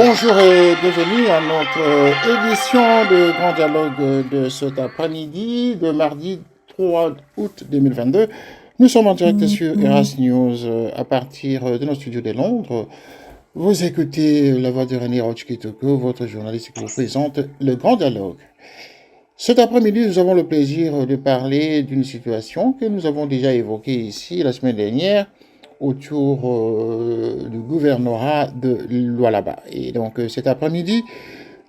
Bonjour et bienvenue à notre édition de Grand Dialogue de cet après-midi, de mardi 3 août 2022. Nous sommes en direct sur Eras News à partir de nos studios de Londres. Vous écoutez la voix de René Rochkitoko, votre journaliste qui vous présente le Grand Dialogue. Cet après-midi, nous avons le plaisir de parler d'une situation que nous avons déjà évoquée ici la semaine dernière autour du gouvernorat de Lualaba. Et donc cet après-midi,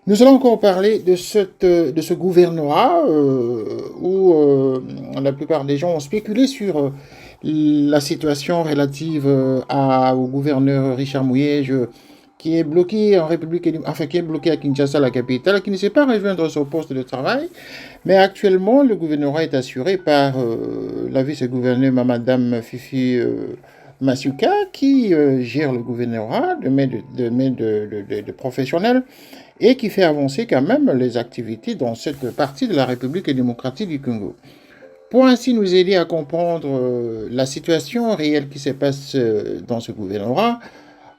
nous allons encore parler de ce gouvernorat où la plupart des gens ont spéculé sur la situation relative au gouverneur Richard Mouyej, qui est bloqué en qui est bloqué à Kinshasa, la capitale, qui ne sait pas rejoindre son poste de travail. Mais actuellement, le gouvernorat est assuré par la vice-gouverneure Madame Fifi Masuka, qui gère le gouvernorat de main de professionnels et qui fait avancer quand même les activités dans cette partie de la République démocratique du Congo. Pour ainsi nous aider à comprendre la situation réelle qui se passe dans ce gouvernorat,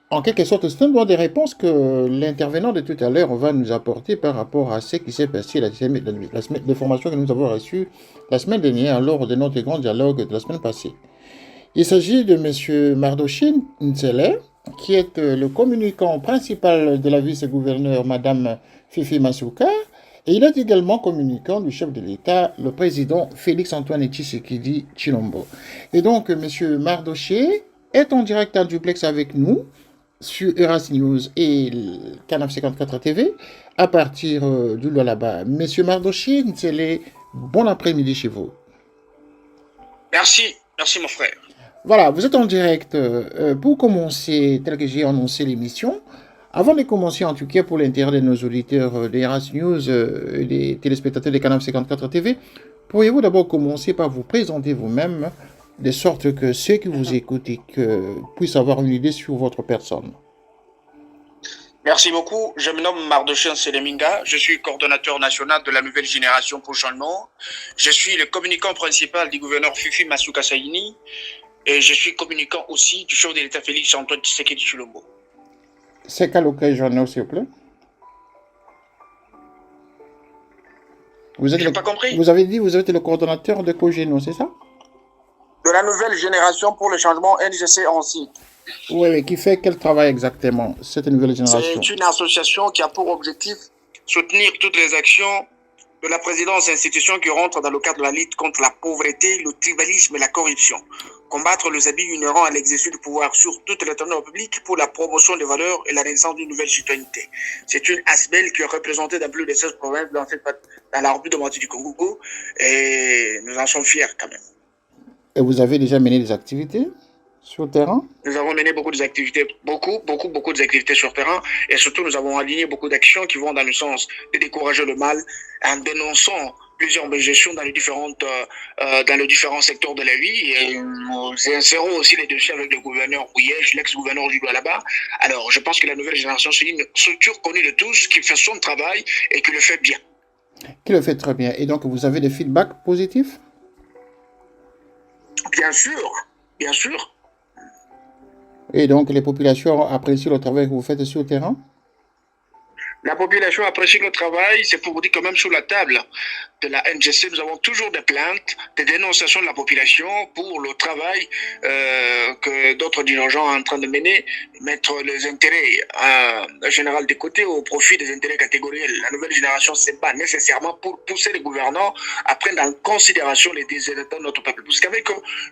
en quelque sorte, c'est un droit des réponses que l'intervenant de tout à l'heure va nous apporter par rapport à ce qui s'est passé, les formations que nous avons reçues la semaine dernière lors de notre grand dialogue de la semaine passée. Il s'agit de M. Mardoché Ntsele, qui est le communicant principal de la vice-gouverneure Mme Fifi Masuka, et il est également communicant du chef de l'État, le président Félix-Antoine Tshisekedi Tshilombo. Et donc, M. Mardoché est en direct en duplex avec nous sur Eras News et Canal 54 TV à partir du Lualaba. Monsieur Mardoché Ntsele, bon après-midi chez vous. Merci mon frère. Voilà, vous êtes en direct. Pour commencer, tel que j'ai annoncé l'émission, avant de commencer en tout cas pour l'intérêt de nos auditeurs d'Eras News et des téléspectateurs des Canal 54 TV, pourriez-vous d'abord commencer par vous présenter vous-même, de sorte que ceux qui vous écoutent puissent avoir une idée sur votre personne. Merci beaucoup. Je me nomme Mardoché Ntsele, je suis coordonnateur national de la nouvelle génération pour changement. Je suis le communicant principal du gouverneur Fifi Masuka Saini et je suis communicant aussi du chef de l'État Félix-Antoine Tshisekedi Tshilombo. C'est quelle occasion, s'il vous plaît? Je n'ai pas compris. Vous avez dit que vous êtes le coordonnateur de Cogeno, c'est ça? De la nouvelle génération pour le changement NGC en site. Oui, qui fait quel travail exactement, cette nouvelle génération? C'est une association qui a pour objectif soutenir toutes les actions de la présidence institution qui rentrent dans le cadre de la lutte contre la pauvreté, le tribalisme et la corruption. Combattre les abus inhérents à l'exercice du pouvoir sur toute l'étendue publique pour la promotion des valeurs et la naissance d'une nouvelle citoyenneté. C'est une ASBEL qui est représentée dans plus de 16 provinces dans la République démocratique du Congo et nous en sommes fiers quand même. Et vous avez déjà mené des activités sur le terrain? Nous avons mené beaucoup d'activités, beaucoup d'activités sur le terrain et surtout nous avons aligné beaucoup d'actions qui vont dans le sens de décourager le mal en dénonçant plusieurs gestions dans les différents secteurs de la vie et nous insérons aussi les dossiers avec le gouverneur Mouyej, l'ex-gouverneur du Lualaba. Alors je pense que la nouvelle génération c'est une structure connue de tous qui fait son travail et qui le fait bien. Qui le fait très bien. Et donc vous avez des feedbacks positifs? Bien sûr. Et donc les populations apprécient le travail que vous faites sur le terrain? La population apprécie le travail, c'est pour vous dire que même sous la table de la NGC, nous avons toujours des plaintes, des dénonciations de la population pour le travail que d'autres dirigeants sont en train de mener, mettre les intérêts généraux de côté au profit des intérêts catégoriels. La nouvelle génération ne se bat nécessairement pour pousser les gouvernants à prendre en considération les désirs de notre peuple. Parce qu'avec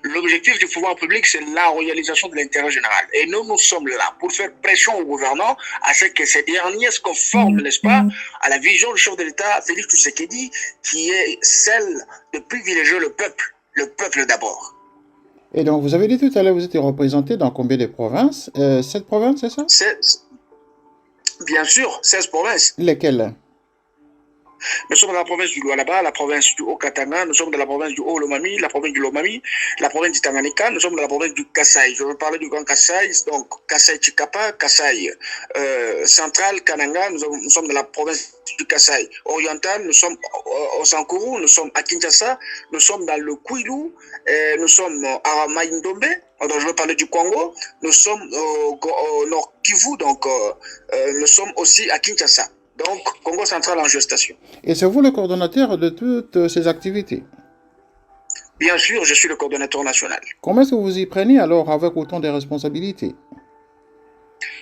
l'objectif du pouvoir public, c'est la réalisation de l'intérêt général. Et nous sommes là pour faire pression aux gouvernants à ce que ces derniers se conforment, n'est-ce pas, à la vision du chef de l'État, Félix Tshisekedi, qui est celle de privilégier le peuple d'abord. Et donc, vous avez dit tout à l'heure, vous êtes représenté dans combien de provinces? 7 provinces, c'est ça? Bien sûr, 16 provinces. Lesquelles? Nous sommes dans la province du Lualaba, la province du Haut-Katanga, nous sommes dans la province du Haut-Lomami, la province du Lomami, la province du Tanganyika, nous sommes dans la province du Kasaï. Je veux parler du Grand Kasaï, donc Kasaï-Chikapa, Kasaï central, Kananga, nous sommes dans la province du Kasaï oriental, nous sommes au Sankuru, nous sommes à Kinshasa, nous sommes dans le Kwilu, nous sommes à Maïndombe, donc je veux parler du Congo, nous sommes au Nord Kivu, donc nous sommes aussi à Kinshasa. Donc, Congo central en gestation. Et c'est vous le coordonnateur de toutes ces activités? Bien sûr, je suis le coordonnateur national. Comment est-ce que vous y prenez alors avec autant de responsabilités?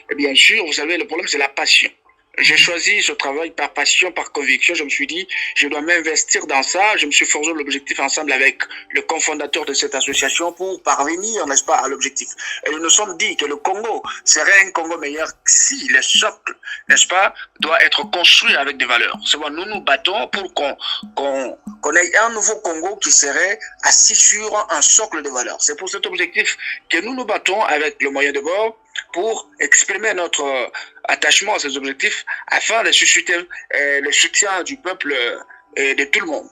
Et bien sûr, vous savez, le problème, c'est la passion. J'ai choisi ce travail par passion, par conviction. Je me suis dit, je dois m'investir dans ça. Je me suis forgé l'objectif ensemble avec le cofondateur de cette association pour parvenir, n'est-ce pas, à l'objectif. Et nous nous sommes dit que le Congo serait un Congo meilleur si le socle, n'est-ce pas, doit être construit avec des valeurs. C'est bon, nous nous battons pour qu'on ait un nouveau Congo qui serait assis sur un socle de valeurs. C'est pour cet objectif que nous nous battons avec le moyen de bord pour exprimer notre attachement à ces objectifs afin de susciter le soutien du peuple et de tout le monde.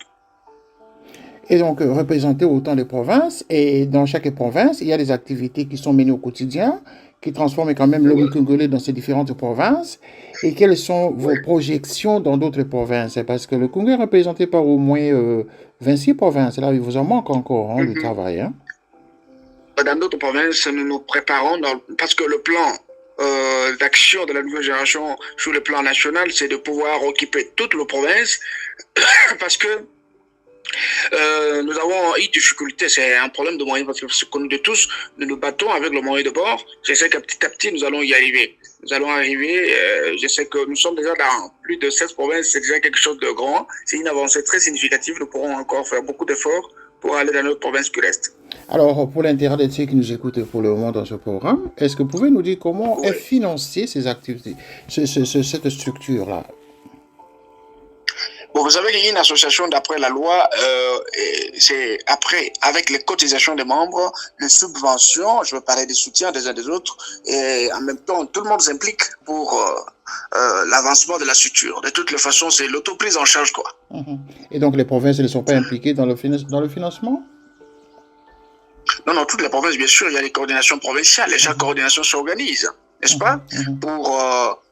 Et donc, représenter autant de provinces, et dans chaque province, il y a des activités qui sont menées au quotidien, qui transforment quand même l'homme congolais dans ces différentes provinces. Et quelles sont vos projections dans d'autres provinces? Parce que le Congo est représenté par au moins 26 provinces. Là, il vous en manque encore du travail. Hein? Dans d'autres provinces, nous nous préparons parce que le plan d'action de la nouvelle génération sur le plan national, c'est de pouvoir occuper toutes les provinces parce que nous avons eu difficulté, c'est un problème de moyens parce que ce nous de tous, nous nous battons avec le moyen de bord. Je sais que petit à petit, nous allons y arriver. Nous allons arriver, je sais que nous sommes déjà dans plus de 16 provinces, c'est déjà quelque chose de grand. C'est une avancée très significative, nous pourrons encore faire beaucoup d'efforts pour aller dans notre province qui reste. Alors, pour l'intérêt de ceux qui nous écoutent pour le moment dans ce programme, est-ce que vous pouvez nous dire comment est financée ces activités, cette structure-là? Bon, vous savez qu'il y a une association d'après la loi, c'est après, avec les cotisations des membres, les subventions, je veux parler des soutiens des uns des autres, et en même temps, tout le monde s'implique pour l'avancement de la structure. De toutes les façons, c'est l'autoprise en charge, quoi. Et donc, les provinces ne sont pas impliquées dans le financement? Non, toutes les provinces, bien sûr, il y a les coordinations provinciales, et chaque coordination s'organise, n'est-ce pas, pour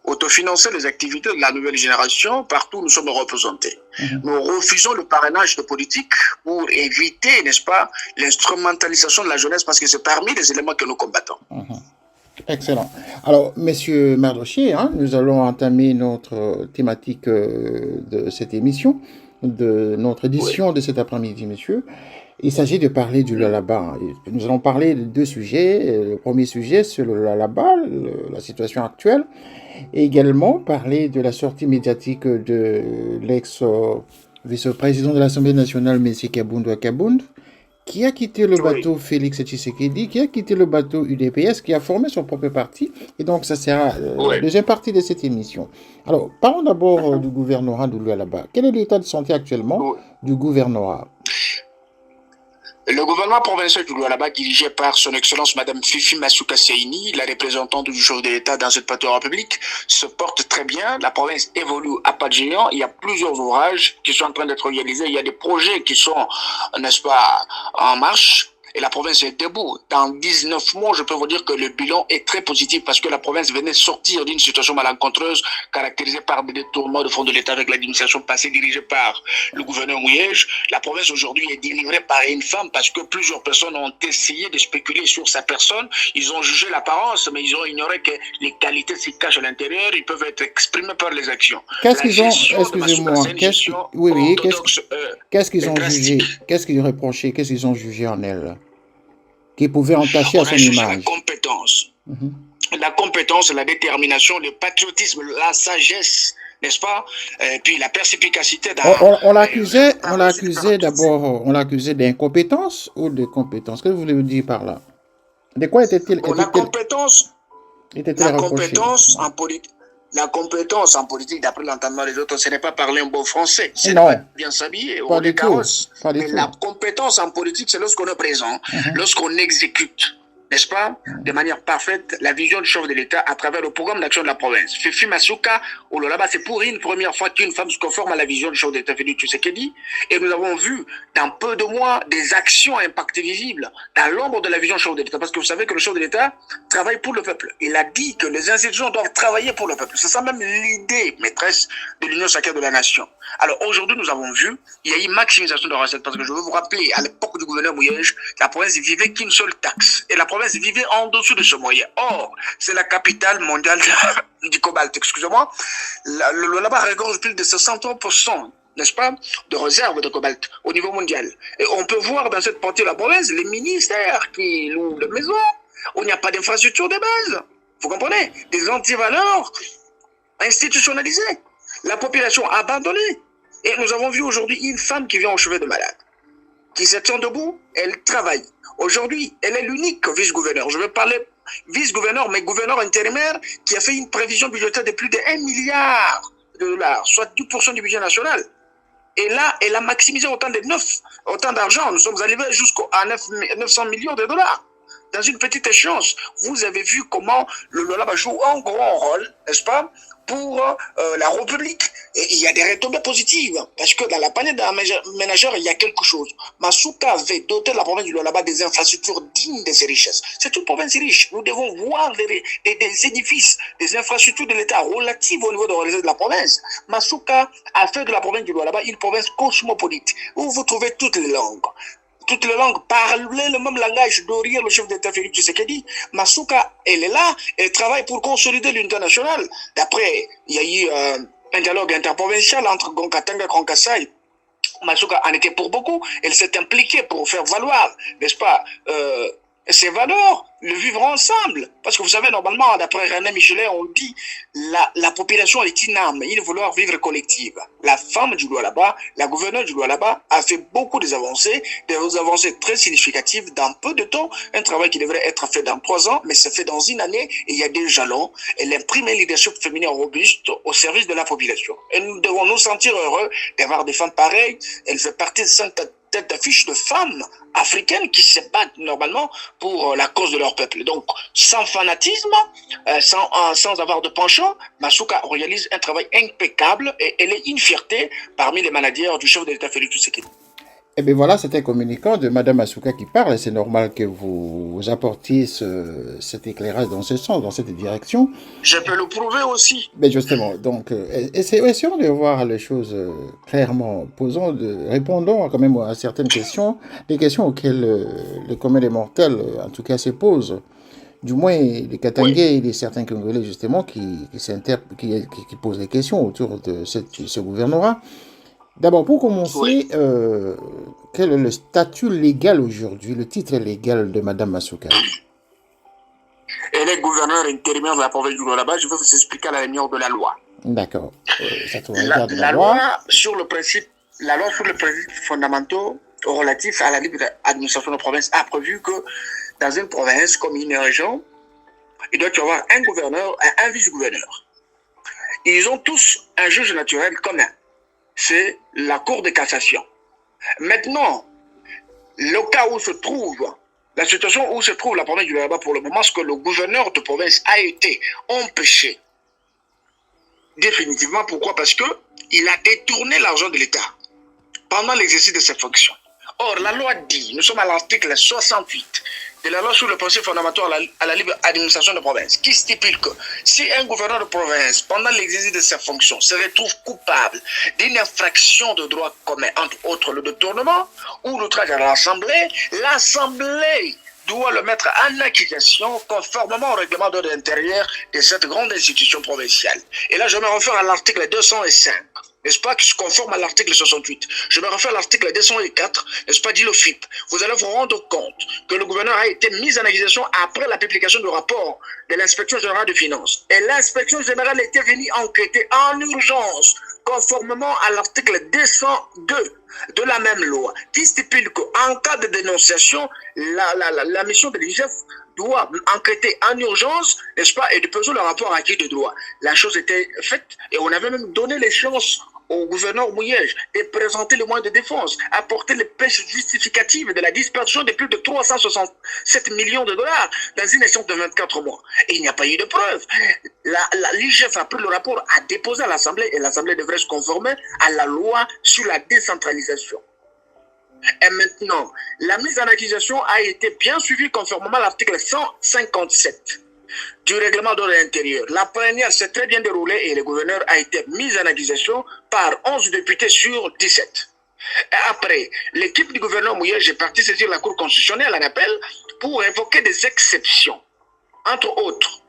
autofinancer les activités de la nouvelle génération. Partout, nous sommes représentés. Nous refusons le parrainage de politique pour éviter, n'est-ce pas, l'instrumentalisation de la jeunesse, parce que c'est parmi les éléments que nous combattons. Excellent. Alors, Monsieur Mardochier, nous allons entamer notre thématique de cette émission, de notre édition de cet après-midi, monsieur. Il s'agit de parler du Lualaba. Nous allons parler de deux sujets. Le premier sujet, c'est le Lualaba, la situation actuelle. Et également parler de la sortie médiatique de l'ex-vice-président de l'Assemblée nationale, M. Kabound Kabound, qui a quitté le bateau Félix Tshisekedi, qui a quitté le bateau UDPS, qui a formé son propre parti. Et donc, ça sera la deuxième partie de cette émission. Alors, parlons d'abord du gouvernorat de Lualaba. Quel est l'état de santé actuellement du gouvernorat? Le gouvernement provincial du Lualaba, dirigé par son Excellence Madame Fifi Masuka Seini, la représentante du chef de l'État dans cette plateau république, se porte très bien. La province évolue à pas de géant. Il y a plusieurs ouvrages qui sont en train d'être réalisés. Il y a des projets qui sont, n'est-ce pas, en marche. Et la province est debout. Dans 19 mois, je peux vous dire que le bilan est très positif parce que la province venait sortir d'une situation malencontreuse caractérisée par des détournements de fonds de l'État avec l'administration passée dirigée par le gouverneur Mouyej. La province aujourd'hui est délivrée par une femme parce que plusieurs personnes ont essayé de spéculer sur sa personne. Ils ont jugé l'apparence, mais ils ont ignoré que les qualités s'y cachent à l'intérieur. Ils peuvent être exprimées par les actions. Qu'est-ce qu'ils ont, excusez-moi, qu'est-ce qu'ils ont jugé, qu'est-ce qu'ils reprochaient, qu'est-ce qu'ils ont jugé en elle, qui pouvait entacher à son image? La compétence, la détermination, le patriotisme, la sagesse, n'est-ce pas? Et puis la perspicacité. On l'accusait d'abord, on l'accusait d'incompétence ou de compétence. Qu'est-ce que vous voulez dire par là? De quoi était-il? La compétence en politique. La compétence en politique, d'après l'entendement des autres, ce n'est pas parler un bon français. C'est bien s'habiller, ou les carrosses. Mais la compétence en politique, c'est lorsqu'on est présent, lorsqu'on exécute, n'est-ce pas, de manière parfaite, la vision du chef de l'État à travers le programme d'action de la province. Fifi Masuka, au Lolaba, c'est pour une première fois qu'une femme se conforme à la vision du chef de l'État, Félix Tshisekedi. Et nous avons vu, dans peu de mois, des actions à impact visible dans l'ombre de la vision du chef de l'État. Parce que vous savez que le chef de l'État travaille pour le peuple. Il a dit que les institutions doivent travailler pour le peuple. C'est ça même l'idée maîtresse de l'Union sacrée de la nation. Alors aujourd'hui, nous avons vu, il y a eu maximisation de recettes. Parce que je veux vous rappeler, à l'époque du gouverneur Mouyej, la province vivait qu'une seule taxe. Et la province vivait en dessous de ce moyen. Or, c'est la capitale mondiale du cobalt, excusez-moi. Le là-bas regorge plus de 63%, n'est-ce pas, de réserves de cobalt au niveau mondial. Et on peut voir dans cette partie de la province les ministères qui louent des maisons, où il n'y a pas d'infrastructure de base. Vous comprenez? Des antivaleurs institutionnalisées. La population abandonnée. Et nous avons vu aujourd'hui une femme qui vient au chevet de malade, qui se tient debout, elle travaille. Aujourd'hui, elle est l'unique vice-gouverneur. Je vais parler vice-gouverneur, mais gouverneur intérimaire qui a fait une prévision budgétaire de plus de 1 milliard de dollars, soit 10% du budget national. Et là, elle a maximisé autant d'argent. Nous sommes arrivés jusqu'à 900 millions de dollars. Dans une petite échéance, vous avez vu comment le dollar joue un grand rôle, n'est-ce pas, pour la République. Et il y a des retombées positives, parce que dans la panier ménagère, il y a quelque chose. Masuka avait doté la province du Lualaba des infrastructures dignes de ses richesses. C'est une province riche. Nous devons voir des édifices, des infrastructures de l'État relatives au niveau de la province. Masuka a fait de la province du Lualaba une province cosmopolite, où vous trouvez toutes les langues. Toutes les langues, parler le même langage d'Orier, le chef d'État Félix Tshisekedi. Masuka, elle est là, elle travaille pour consolider l'unité nationale. D'après, il y a eu un dialogue interprovincial entre Gonkatanga et Konkassai. Masuka en était pour beaucoup. Elle s'est impliquée pour faire valoir, n'est-ce pas, ces valeurs, le vivre ensemble. Parce que vous savez, normalement, d'après René Michelet, on dit la population est une âme, il vouloir vivre collective. La femme du Lualaba, la gouverneure du Lualaba a fait beaucoup des avancées très significatives dans peu de temps. Un travail qui devrait être fait dans 3 ans, mais c'est fait dans une année et il y a des jalons. Elle imprime un leadership féminin robuste au service de la population. Et nous devons nous sentir heureux d'avoir des femmes pareilles. Elle fait partie de 5 têtes d'affiche de femmes africaines qui se battent normalement pour la cause de leur peuple. Donc, sans fanatisme, sans avoir de penchant, Masuka réalise un travail impeccable et elle est une fierté parmi les managers du chef de l'État Félix Tshisekedi. Eh bien voilà, c'était un communicant de Madame Masuka qui parle, et c'est normal que vous apportiez cet éclairage dans ce sens, dans cette direction. Je peux le prouver aussi. Mais justement, donc, essayons de voir les choses clairement, répondons quand même à certaines questions, des questions auxquelles le commun des mortels, en tout cas, se posent. Du moins, les Katangais et certains Congolais, justement, qui posent des questions autour de ce gouvernorat. D'abord, pour commencer, quel est le statut légal aujourd'hui, le titre légal de Madame Masuka? Elle est gouverneure intérimaire de la province du Lualaba. Je vais vous expliquer à la lumière de la loi. D'accord. La loi sur le principe fondamentaux relatif à la libre administration de province a prévu que dans une province comme une région, il doit y avoir un gouverneur et un vice-gouverneur. Ils ont tous un juge naturel commun. C'est la Cour de cassation. Maintenant, le cas où se trouve, la situation où se trouve la province du Lualaba pour le moment, c'est que le gouverneur de province a été empêché. Définitivement, pourquoi? Parce qu'il a détourné l'argent de l'État pendant l'exercice de ses fonctions. Or, la loi dit, nous sommes à l'article 68 de la loi sur le principe fondamental à la libre administration de province, qui stipule que si un gouverneur de province, pendant l'exercice de ses fonctions, se retrouve coupable d'une infraction de droit commun, entre autres le détournement ou l'outrage à l'Assemblée, l'Assemblée doit le mettre en accusation conformément au règlement d'ordre intérieur de cette grande institution provinciale. Et là, je me réfère à l'article 205. N'est-ce pas, qui se conforme à l'article 68. Je me réfère à l'article 204, n'est-ce pas, dit le FIP. Vous allez vous rendre compte que le gouverneur a été mis en accusation après la publication du rapport de l'inspection générale des finances. Et l'inspection générale était venue enquêter en urgence, conformément à l'article 202 de la même loi, qui stipule qu'en cas de dénonciation, la mission de l'IGF doit enquêter en urgence, n'est-ce pas, et déposer le rapport acquis de droit. La chose était faite et on avait même donné les chances au gouverneur Mouyej de présenter les moyens de défense, apporter les pièces justificatives de la dispersion de plus de 367 millions de dollars dans une échéance de 24 mois. Et il n'y a pas eu de preuves. L'IGF a pris le rapport, a déposé à l'Assemblée et l'Assemblée devrait se conformer à la loi sur la décentralisation. Et maintenant, la mise en accusation a été bien suivie conformément à l'article 157 du règlement d'ordre intérieur. La plénière s'est très bien déroulée et le gouverneur a été mis en accusation par 11 députés sur 17. Et après, l'équipe du gouverneur Mouyej est partie saisir la Cour constitutionnelle en appel pour évoquer des exceptions. Entre autres,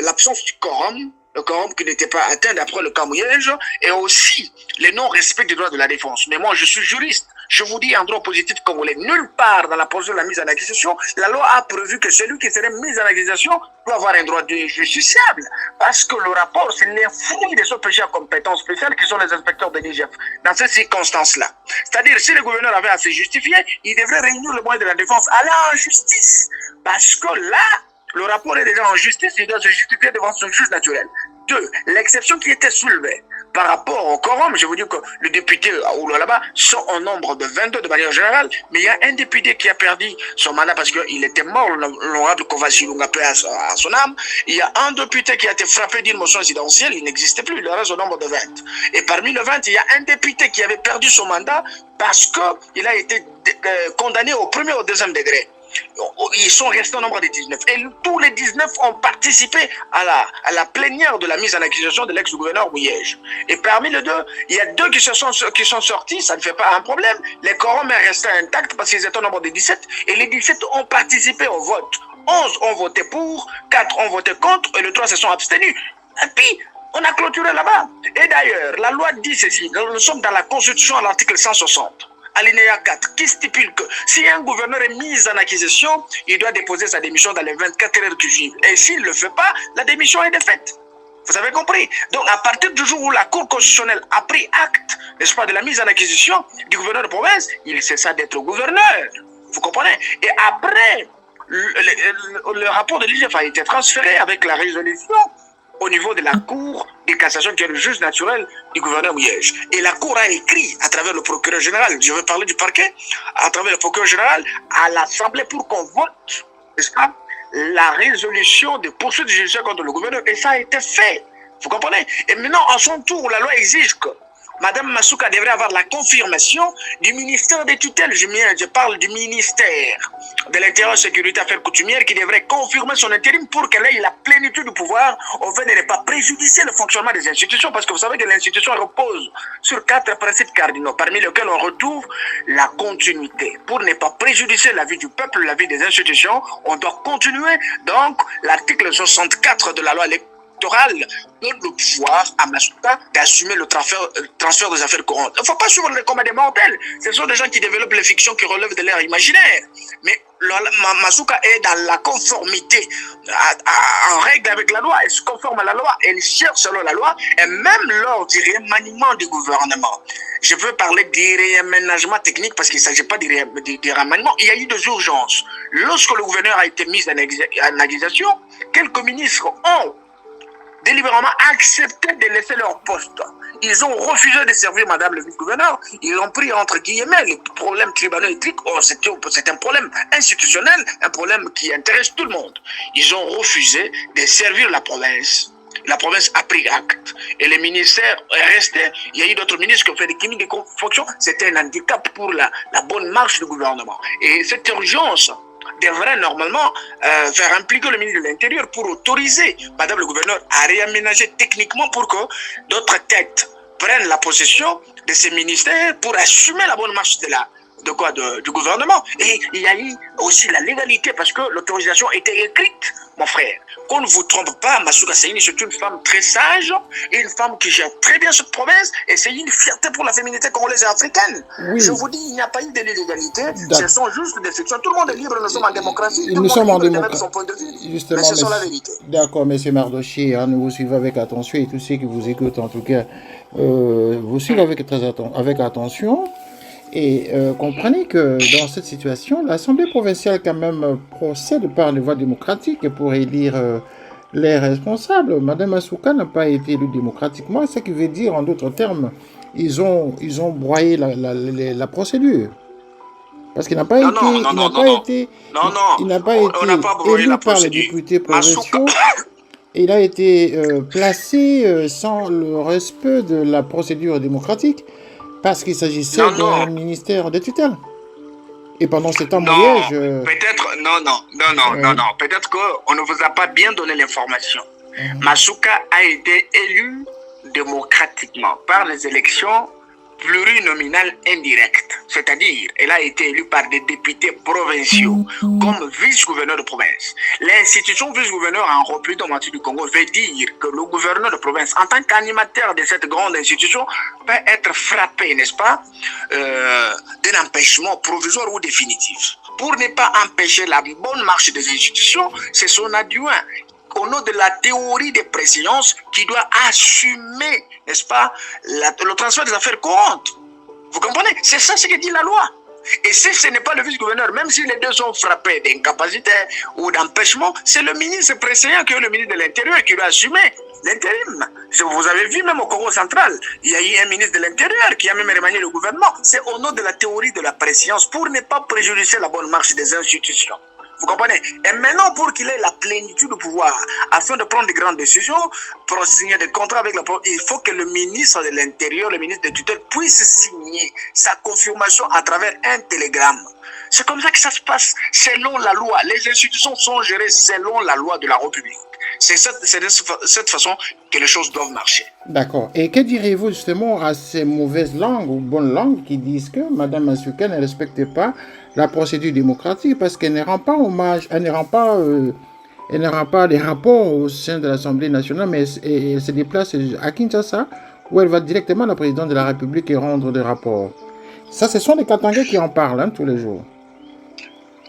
l'absence du quorum, le quorum qui n'était pas atteint d'après le cas Mouyej, et aussi le non-respect des droits de la défense. Mais moi, je suis juriste. Je vous dis en droit positif congolais, nulle part dans la procédure de la mise en accusation, la loi a prévu que celui qui serait mis en accusation doit avoir un droit de justiciable. Parce que le rapport, c'est les fruits des OPG à compétences spéciales qui sont les inspecteurs de l'IGF. Dans ces circonstances-là. C'est-à-dire, si le gouverneur avait à se justifier, il devrait réunir le moyen de la défense, aller en justice. Parce que là, le rapport est déjà en justice, il doit se justifier devant son juge naturel. 2. L'exception qui était soulevée par rapport au quorum, je vous dis que les députés là-bas sont au nombre de 22 de manière générale, mais il y a un député qui a perdu son mandat parce qu'il était mort, l'honorable Kovasi Lunga paix à son âme. Il y a un député qui a été frappé d'une motion résidentielle, il n'existait plus, il reste au nombre de 20. Et parmi les 20, il y a un député qui avait perdu son mandat parce qu'il a été condamné au premier ou au deuxième degré. Ils sont restés au nombre de 19. Et tous les 19 ont participé à la plénière de la mise en accusation de l'ex-gouverneur Mouyej. Et parmi les deux, il y a 2 qui sont sortis, ça ne fait pas un problème. Les quorums est resté intact parce qu'ils étaient au nombre de 17. Et les 17 ont participé au vote. 11 ont voté pour, 4 ont voté contre et les 3 se sont abstenus. Et puis, on a clôturé là-bas. Et d'ailleurs, la loi dit ceci. Nous sommes dans la Constitution à l'article 160. Alinéa 4, qui stipule que si un gouverneur est mis en accusation, il doit déposer sa démission dans les 24 heures qui suivent. Et s'il ne le fait pas, la démission est défaite. Vous avez compris? Donc, à partir du jour où la Cour constitutionnelle a pris acte, n'est-ce pas, de la mise en accusation du gouverneur de province, il cessa d'être gouverneur. Vous comprenez? Et après, le rapport de l'IGF a été transféré avec la résolution au niveau de la Cour de cassation qui est le juge naturel du gouverneur Mouyej. Et la Cour a écrit à travers le procureur général, je vais parler du parquet, à travers le procureur général, à l'Assemblée pour qu'on vote, n'est-ce pas, la résolution de poursuite judiciaire contre le gouverneur. Et ça a été fait. Vous comprenez? Et maintenant, à son tour, la loi exige que Madame Massouka devrait avoir la confirmation du ministère des tutelles. Je parle du ministère de l'Intérieur, Sécurité, Affaires coutumières qui devrait confirmer son intérim pour qu'elle ait la plénitude du pouvoir au fait de ne pas préjudicer le fonctionnement des institutions. Parce que vous savez que l'institution repose sur 4 principes cardinaux, parmi lesquels on retrouve la continuité. Pour ne pas préjudicer la vie du peuple, la vie des institutions, on doit continuer. Donc, l'article 64 de la loi électorale donne le pouvoir à Massouka d'assumer le transfert des affaires courantes. Il ne faut pas suivre les communs des mortels. Ce sont des gens qui développent les fictions qui relèvent de l'air imaginaire. Mais Massouka est dans la conformité, en règle avec la loi. Elle se conforme à la loi, elle cherche selon la loi, et même lors du remaniement du gouvernement. Je veux parler du réaménagement technique parce qu'il ne s'agit pas du remaniement. Il y a eu des urgences. Lorsque le gouverneur a été mis en accusation, quelques ministres ont délibérément accepté de laisser leur poste. Ils ont refusé de servir Madame le vice-gouverneur. Ils ont pris entre guillemets les problèmes tribunalométriques. Or, c'est un problème institutionnel, un problème qui intéresse tout le monde. Ils ont refusé de servir la province. La province a pris acte. Et le ministère est resté. Il y a eu d'autres ministres qui ont fait des chimiques de fonctions. C'était un handicap pour la bonne marche du gouvernement. Et cette urgence devrait normalement faire impliquer le ministre de l'Intérieur pour autoriser Madame le gouverneur à réaménager techniquement pour que d'autres têtes prennent la possession de ces ministères pour assumer la bonne marche du gouvernement. Et il y a eu aussi la légalité parce que l'autorisation était écrite, mon frère. Qu'on ne vous trompe pas, Massouka Seyni, c'est une femme très sage, et une femme qui gère très bien cette province, et c'est une fierté pour la féminité congolaise et africaine. Oui. Je vous dis, il n'y a pas eu de l'illégalité, ce sont juste des fictions. Tout le monde est libre, nous sommes en démocratie, tout le monde est libre de son point de vue, justement, mais c'est sur la vérité. D'accord, M. Mardoché, hein, nous vous suivons avec attention, et tous ceux qui vous écoutent, en tout cas, vous suivez avec attention. Et comprenez que dans cette situation, l'Assemblée provinciale quand même procède par les voies démocratiques pour élire les responsables. Madame Assouka n'a pas été élue démocratiquement, ce qui veut dire, en d'autres termes, ils ont broyé la procédure. Parce qu'il n'a pas Non, été, non, non, il n'a non, non, pas non. été, Non, non, il n'a pas on n'a été pas broyé élu la par les procédure. députés Masuka, provinciaux. Et il a été placé sans le respect de la procédure démocratique parce qu'il s'agissait non, d'un non, ministère de tutelle. Et pendant ce temps, non, Moyège, peut-être, non, non, non, non, non, oui. non, peut-être qu'on ne vous a pas bien donné l'information. Masuka a été élu démocratiquement par les élections plurinominales indirectes. C'est-à-dire, elle a été élue par des députés provinciaux comme vice-gouverneur de province. L'institution vice-gouverneur en République démocratique du Congo veut dire que le gouverneur de province, en tant qu'animateur de cette grande institution, peut être frappé, n'est-ce pas, d'un empêchement provisoire ou définitif. Pour ne pas empêcher la bonne marche des institutions, c'est son adjoint au nom de la théorie des préséances qui doit assumer, n'est-ce pas, le transfert des affaires courantes. Vous comprenez? C'est ça ce que dit la loi. Et si ce n'est pas le vice-gouverneur, même si les deux sont frappés d'incapacité ou d'empêchement, c'est le ministre précédent qui est le ministre de l'Intérieur qui doit assumer l'intérim. Vous avez vu même au Congo central, il y a eu un ministre de l'Intérieur qui a même remanié le gouvernement. C'est au nom de la théorie de la préséance pour ne pas préjudicer la bonne marche des institutions. Vous comprenez? Et maintenant, pour qu'il ait la plénitude de pouvoir, afin de prendre de grandes décisions, pour signer des contrats avec la province, il faut que le ministre de l'Intérieur, le ministre de tutelle, puisse signer sa confirmation à travers un télégramme. C'est comme ça que ça se passe, selon la loi. Les institutions sont gérées selon la loi de la République. C'est de cette façon que les choses doivent marcher. D'accord. Et que direz-vous justement à ces mauvaises langues ou bonnes langues qui disent que Mme Assouka ne respecte pas la procédure démocratique parce qu'elle ne rend pas hommage, elle ne rend pas des rapports au sein de l'Assemblée nationale, mais elle se déplace à Kinshasa où elle va directement à la présidente de la République et rendre des rapports. Ça, ce sont les Katangais qui en parlent tous les jours.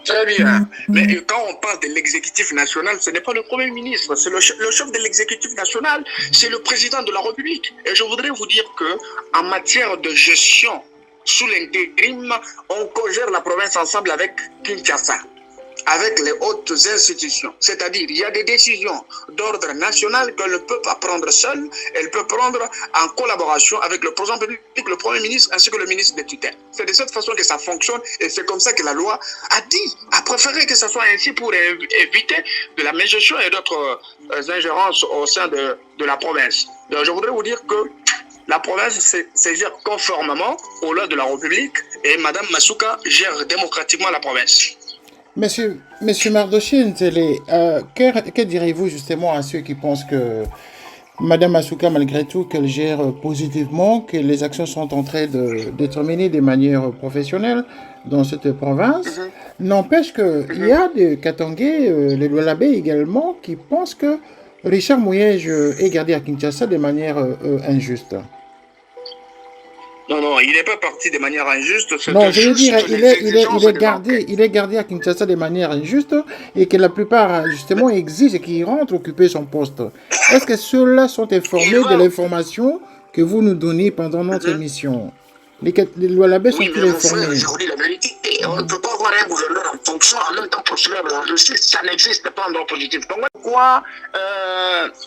Très bien. Mais quand on parle de l'exécutif national, ce n'est pas le Premier ministre, c'est le chef de l'exécutif national, c'est le président de la République. Et je voudrais vous dire que en matière de gestion sous l'intérim, on co-gère la province ensemble avec Kinshasa, avec les hautes institutions. C'est-à-dire, il y a des décisions d'ordre national que le peuple peut prendre seul, elle peut prendre en collaboration avec le président public, le Premier ministre ainsi que le ministre des tutelles. C'est de cette façon que ça fonctionne et c'est comme ça que la loi a préféré que ça soit ainsi pour éviter de la mégestion et d'autres ingérences au sein de la province. Donc, je voudrais vous dire que la province se gère conformément aux lois de la République et Mme Masuka gère démocratiquement la province. Monsieur Mardoché Ntele, que direz-vous justement à ceux qui pensent que Mme Assouka, malgré tout, qu'elle gère positivement, que les actions sont en train d'être menées de manière professionnelle dans cette province? N'empêche qu'il y a des Katangais, les Lualabé également, qui pensent que Richard Moyège est gardé à Kinshasa de manière injuste. Non, non, il n'est pas parti de manière injuste. Non, je veux dire, il est gardé à Kinshasa de manière injuste et que la plupart, justement, exigent qu'il rentre occuper son poste. Est-ce que ceux-là sont informés de l'information que vous nous donnez pendant notre émission? Les Lualabé sont-ils informés? Je vous dis la vérité. On ne peut pas avoir un gouverneur en fonction en même temps poursuivre la justice. Ça n'existe pas en droit positif. Pourquoi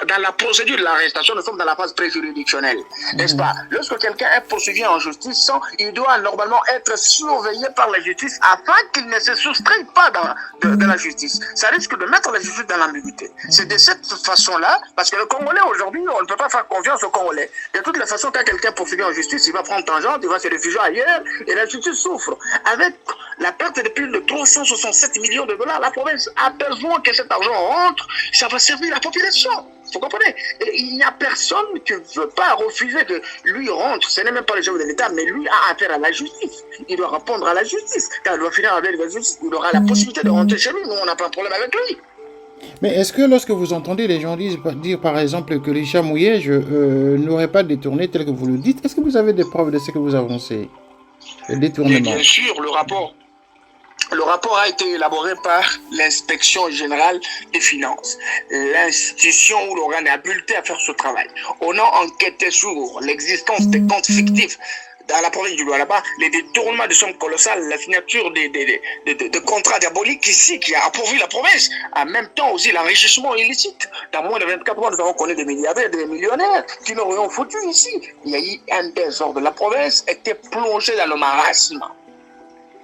dans la procédure de l'arrestation, nous sommes dans la phase préjuridictionnelle, n'est-ce pas? Lorsque quelqu'un est poursuivi en justice, il doit normalement être surveillé par la justice afin qu'il ne se soustraie pas de la justice. Ça risque de mettre la justice dans l'ambiguïté. C'est de cette façon-là, parce que le Congolais aujourd'hui, on ne peut pas faire confiance au Congolais. De toutes les façons, quand quelqu'un est poursuivi en justice, il va prendre tangente, il va se réfugier ailleurs, et la justice souffre. Avec la perte de plus de 367 millions de dollars, la province a besoin que cet argent rentre, ça va servir la population. Vous comprenez? Et il n'y a personne qui ne veut pas refuser que lui rentre. Ce n'est même pas le chef de l'État, mais lui a affaire à la justice. Il doit répondre à la justice. Quand il doit finir avec la justice, il aura la possibilité de rentrer chez lui. Nous, on n'a pas de problème avec lui. Mais est-ce que lorsque vous entendez les gens dire par exemple que Richard Moyège n'aurait pas détourné tel que vous le dites, est-ce que vous avez des preuves de ce que vous avancez? Le détournement. Et bien sûr, le rapport a été élaboré par l'inspection générale des finances, l'institution où l'organe est habilité à faire ce travail. On a enquêté sur l'existence des comptes fictifs dans la province du Lualaba, les détournements de sommes colossales, la signature de contrats diaboliques ici qui a appauvri la province. En même temps aussi l'enrichissement illicite. Dans moins de 24 mois, nous avons connu des milliardaires, des millionnaires qui n'ont rien foutu ici. Il y a eu un désordre. La province était plongée dans le marasme.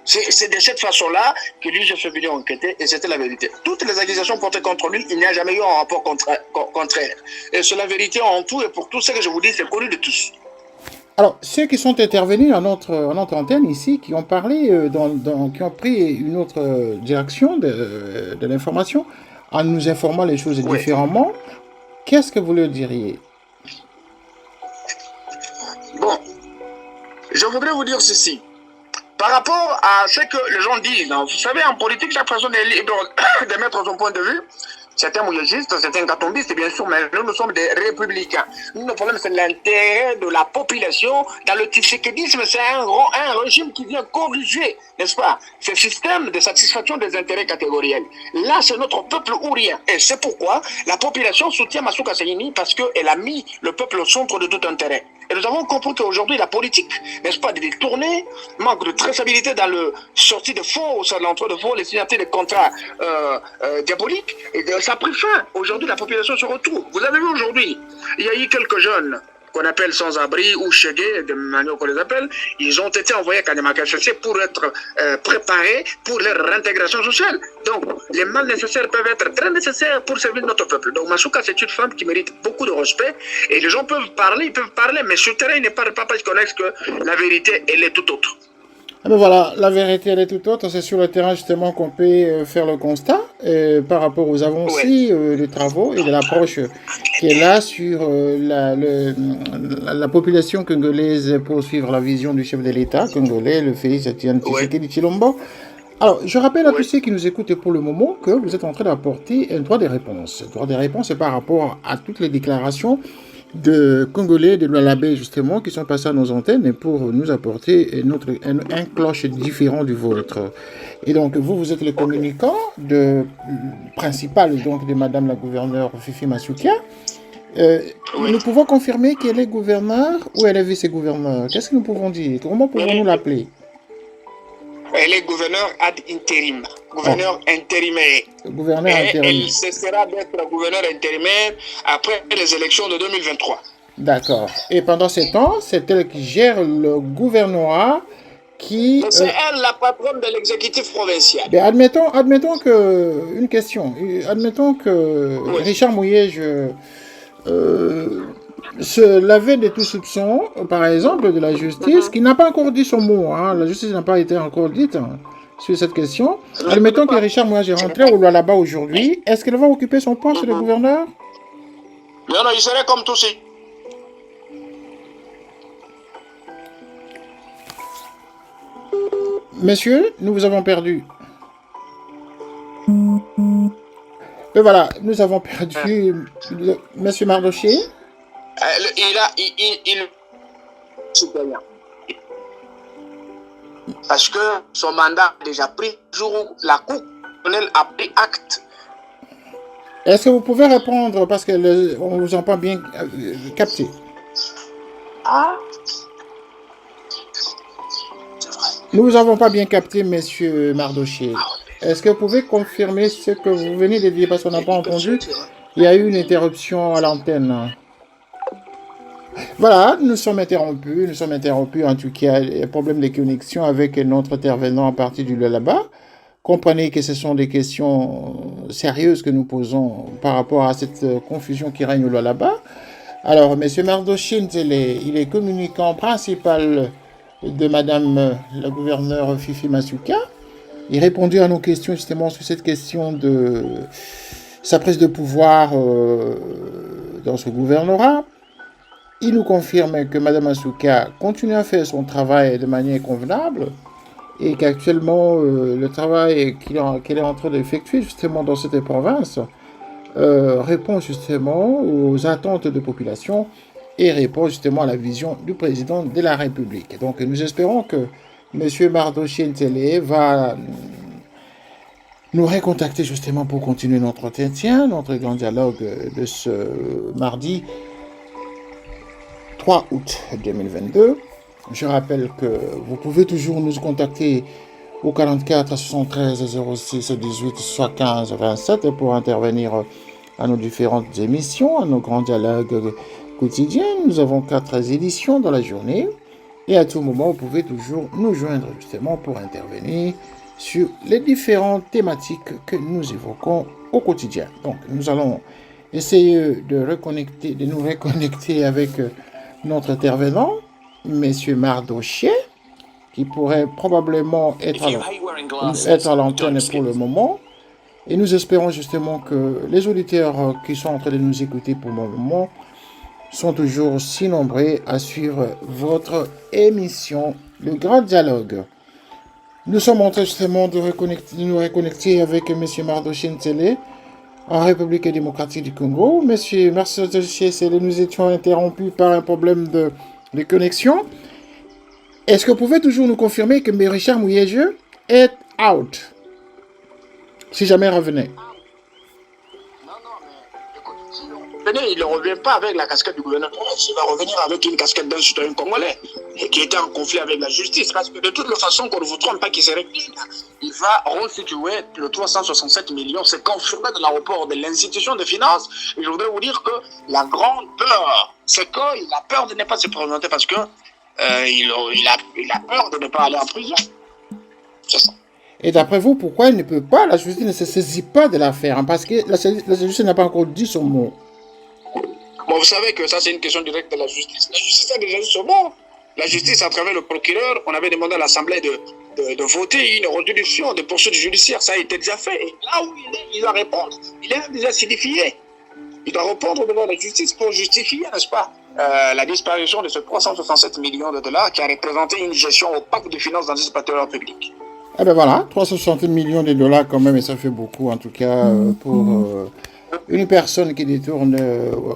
C'est de cette façon-là que lui, je suis venu enquêter et c'était la vérité. Toutes les accusations portées contre lui, il n'y a jamais eu un rapport contraire. Et c'est la vérité en tout et pour tout ce que je vous dis, c'est connu de tous. Alors, ceux qui sont intervenus à notre antenne ici, qui ont parlé, qui ont pris une autre direction de l'information, en nous informant les choses différemment, qu'est-ce que vous leur diriez? Bon, je voudrais vous dire ceci. Par rapport à ce que les gens disent, vous savez, en politique, chaque personne est libre de mettre son point de vue. Certains mouillégistes, certains gatombistes, bien sûr, mais nous sommes des républicains. Notre problème, c'est l'intérêt de la population. Dans le tshisekidisme, c'est un régime qui vient corriger, n'est-ce pas, ce système de satisfaction des intérêts catégoriels. Là, c'est notre peuple ou rien. Et c'est pourquoi la population soutient Masuka Sayini parce qu'elle a mis le peuple au centre de tout intérêt. Et nous avons compris qu'aujourd'hui, la politique, n'est-ce pas, de détourner, manque de traçabilité dans le sortie de fonds, au l'entrée de fonds, les signatures de contrats diaboliques, et ça a pris fin. Aujourd'hui, la population se retrouve. Vous avez vu aujourd'hui, il y a eu quelques jeunes qu'on appelle sans-abri ou chégués, de manière qu'on les appelle, ils ont été envoyés à Kanema-KCC pour être préparés pour leur réintégration sociale. Donc, les mal nécessaires peuvent être très nécessaires pour servir notre peuple. Donc, Masuka, c'est une femme qui mérite beaucoup de respect et les gens peuvent parler, mais sur le terrain, ils ne parlent pas parce qu'ils connaissent que la vérité, elle est tout autre. Ah ben voilà, la vérité elle est tout autre, c'est sur le terrain justement qu'on peut faire le constat par rapport aux avancées des travaux et de l'approche qui est là sur la population congolaise pour suivre la vision du chef de l'État congolais, le Félix Tshisekedi Tshilombo. Alors, je rappelle à tous ceux qui nous écoutent pour le moment que vous êtes en train d'apporter un droit des réponses. Le droit des réponses, c'est par rapport à toutes les déclarations de Congolais de Lualaba justement qui sont passés à nos antennes pour nous apporter un cloche différent du vôtre. Et donc vous êtes le communicant principal donc de Madame la gouverneure Fifi Masuka. Nous pouvons confirmer qu'elle est gouverneure ou elle est vice-gouverneure. Qu'est-ce que nous pouvons dire? Comment pouvons-nous l'appeler? Elle est gouverneure ad interim, gouverneur intérimaire. Gouverneur intérimaire. Elle cessera d'être gouverneur intérimaire après les élections de 2023. D'accord. Et pendant ce temps, c'est elle qui gère le gouvernorat qui... C'est elle la patronne de l'exécutif provincial. Ben admettons que... Une question. Admettons que Richard Mouyej se lavait de tout soupçon, par exemple, de la justice, qui n'a pas encore dit son mot. Hein. La justice n'a pas été encore dite sur cette question. Admettons que Richard Mouyej est rentré au Lualaba aujourd'hui. Est-ce qu'il va occuper son poste de gouverneur? Non, il serait comme tous ces... Messieurs, nous vous avons perdu. Et voilà, nous avons perdu Monsieur Mardoché. Parce que son mandat a déjà pris, le jour où la Cour constitutionnelle a pris acte. Est-ce que vous pouvez répondre parce qu'on ne vous entend pas bien capté? Nous ne vous avons pas bien capté, Monsieur Mardoché. Est-ce que vous pouvez confirmer ce que vous venez de dire parce qu'on n'a pas entendu? Il y a eu une interruption à l'antenne. Voilà, nous sommes interrompus. En tout cas, il y a un problème de connexion avec notre intervenant à partir du Lualaba. Comprenez que ce sont des questions sérieuses que nous posons par rapport à cette confusion qui règne au Lualaba. Alors, M. Mardoché, il est communicant principal de Madame la gouverneure Fifi Masuka. Il répondait à nos questions justement sur cette question de sa prise de pouvoir dans ce gouvernorat. Il nous confirme que Mme Masuka continue à faire son travail de manière convenable et qu'actuellement le travail qu'elle est en train d'effectuer justement dans cette province répond justement aux attentes de population et répond justement à la vision du président de la République. Donc nous espérons que M. Mardoché Ntele va nous recontacter justement pour continuer notre entretien, notre grand dialogue de ce mardi 3 août 2022. Je rappelle que vous pouvez toujours nous contacter au 44 73 06 18 75 27 pour intervenir à nos différentes émissions, à nos grands dialogues quotidiens. Nous avons 4 éditions dans la journée et à tout moment, vous pouvez toujours nous joindre justement pour intervenir sur les différentes thématiques que nous évoquons au quotidien. Donc, nous allons essayer de nous reconnecter avec notre intervenant, Monsieur Mardoché, qui pourrait probablement être à l'antenne pour le moment. Et nous espérons justement que les auditeurs qui sont en train de nous écouter pour le moment sont toujours aussi nombreux à suivre votre émission, Le Grand Dialogue. Nous sommes en train justement de nous reconnecter avec M. Mardoché Ntélé en République démocratique du Congo. Monsieur Mardoché Ntélé, nous étions interrompus par un problème de connexion. Est-ce que vous pouvez toujours nous confirmer que M. Richard Mouyejeu est out? Si jamais revenait. Il ne revient pas avec la casquette du gouvernement, il va revenir avec une casquette d'un citoyen congolais qui était en conflit avec la justice. Parce que de toute façon, qu'on ne vous trompe pas qu'il se recline, il va restituer le 367 millions. C'est confirmé de l'aéroport de l'institution de finances. Et je voudrais vous dire que la grande peur, c'est qu'il a peur de ne pas se présenter parce que il a peur de ne pas aller en prison. C'est ça. Et d'après vous, pourquoi il ne peut pas, la justice ne se saisit pas de l'affaire? Parce que la justice n'a pas encore dit son mot. Bon, vous savez que ça, c'est une question directe de la justice. La justice a déjà dit son mot. La justice, à travers le procureur, on avait demandé à l'Assemblée de voter une résolution de poursuite judiciaire. Ça a été déjà fait. Et là où il est, il doit répondre. Il est déjà signifié. Il doit répondre devant la justice pour justifier, n'est-ce pas, la disparition de ce 367 millions de dollars qui a représenté une gestion opaque de finances d'anticipateurs publics. Eh bien voilà, 360 millions de dollars quand même, et ça fait beaucoup en tout cas pour une personne qui détourne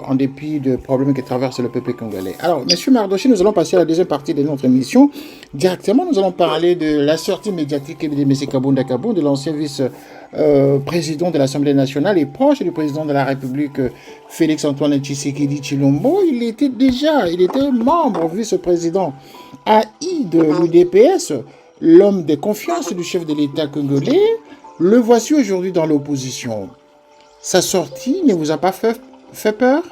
en dépit de problèmes qui traversent le peuple congolais. Alors, Monsieur Mardoché, nous allons passer à la deuxième partie de notre émission. Directement, nous allons parler de la sortie médiatique de M. Kabounda Kabounda, de l'ancien vice-président de l'Assemblée nationale et proche du président de la République, Félix-Antoine Tshisekedi Tshilombo. Il était membre, vice-président AI de l'UDPS, l'homme de confiance du chef de l'État congolais. Le voici aujourd'hui dans l'opposition. Sa sortie ne vous a pas fait peur?